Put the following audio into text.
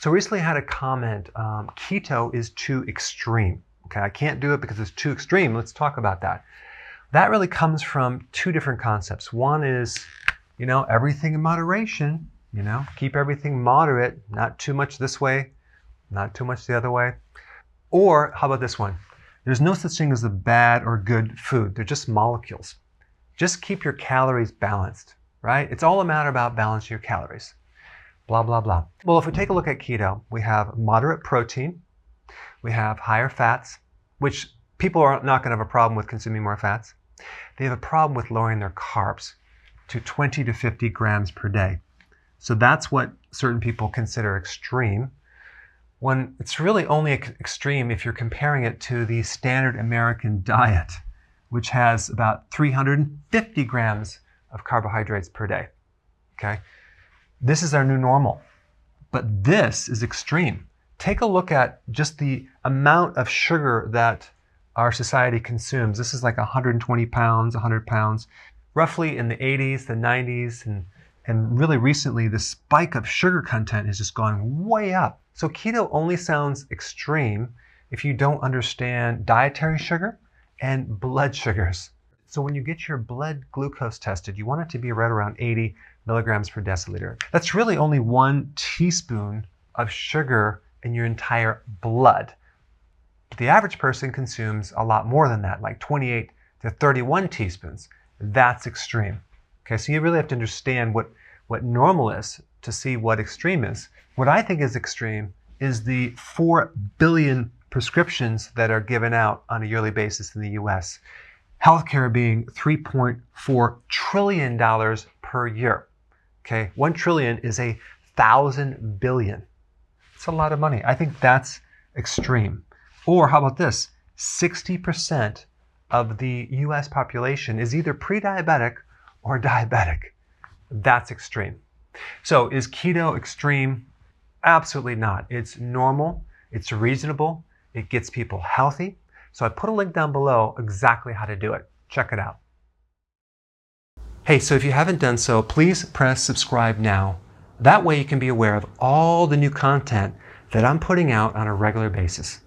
So recently I had a comment, keto is too extreme. Okay, I can't do it because it's too extreme. Let's talk about that. That really comes from two different concepts. One is, everything in moderation, keep everything moderate, not too much this way, not too much the other way. Or how about this one? There's no such thing as a bad or good food. They're just molecules. Just keep your calories balanced, right? It's all a matter about balancing your calories. Blah, blah, blah. Well, if we take a look at keto, we have moderate protein, we have higher fats, which people are not going to have a problem with consuming more fats. They have a problem with lowering their carbs to 20 to 50 grams per day. So that's what certain people consider extreme, when it's really only extreme if you're comparing it to the standard American diet, which has about 350 grams of carbohydrates per day. Okay? This is our new normal, but this is extreme. Take a look at just the amount of sugar that our society consumes. This is like 120 pounds, 100 pounds, roughly in the 80s, the 90s, and really recently the spike of sugar content has just gone way up. So keto only sounds extreme if you don't understand dietary sugar and blood sugars. So when you get your blood glucose tested, you want it to be right around 80 milligrams per deciliter. That's really only 1 teaspoon of sugar in your entire blood. The average person consumes a lot more than that, like 28 to 31 teaspoons. That's extreme. Okay, so you really have to understand what normal is to see what extreme is. What I think is extreme is the 4 billion prescriptions that are given out on a yearly basis in the US. Healthcare being $3.4 trillion per year. Okay, 1 trillion is 1,000 billion. It's a lot of money. I think that's extreme. Or how about this? 60% of the US population is either pre-diabetic or diabetic. That's extreme. So is keto extreme? Absolutely not. It's normal, it's reasonable, it gets people healthy. So I put a link down below exactly how to do it. Check it out. Hey, so if you haven't done so, please press subscribe now. That way you can be aware of all the new content that I'm putting out on a regular basis.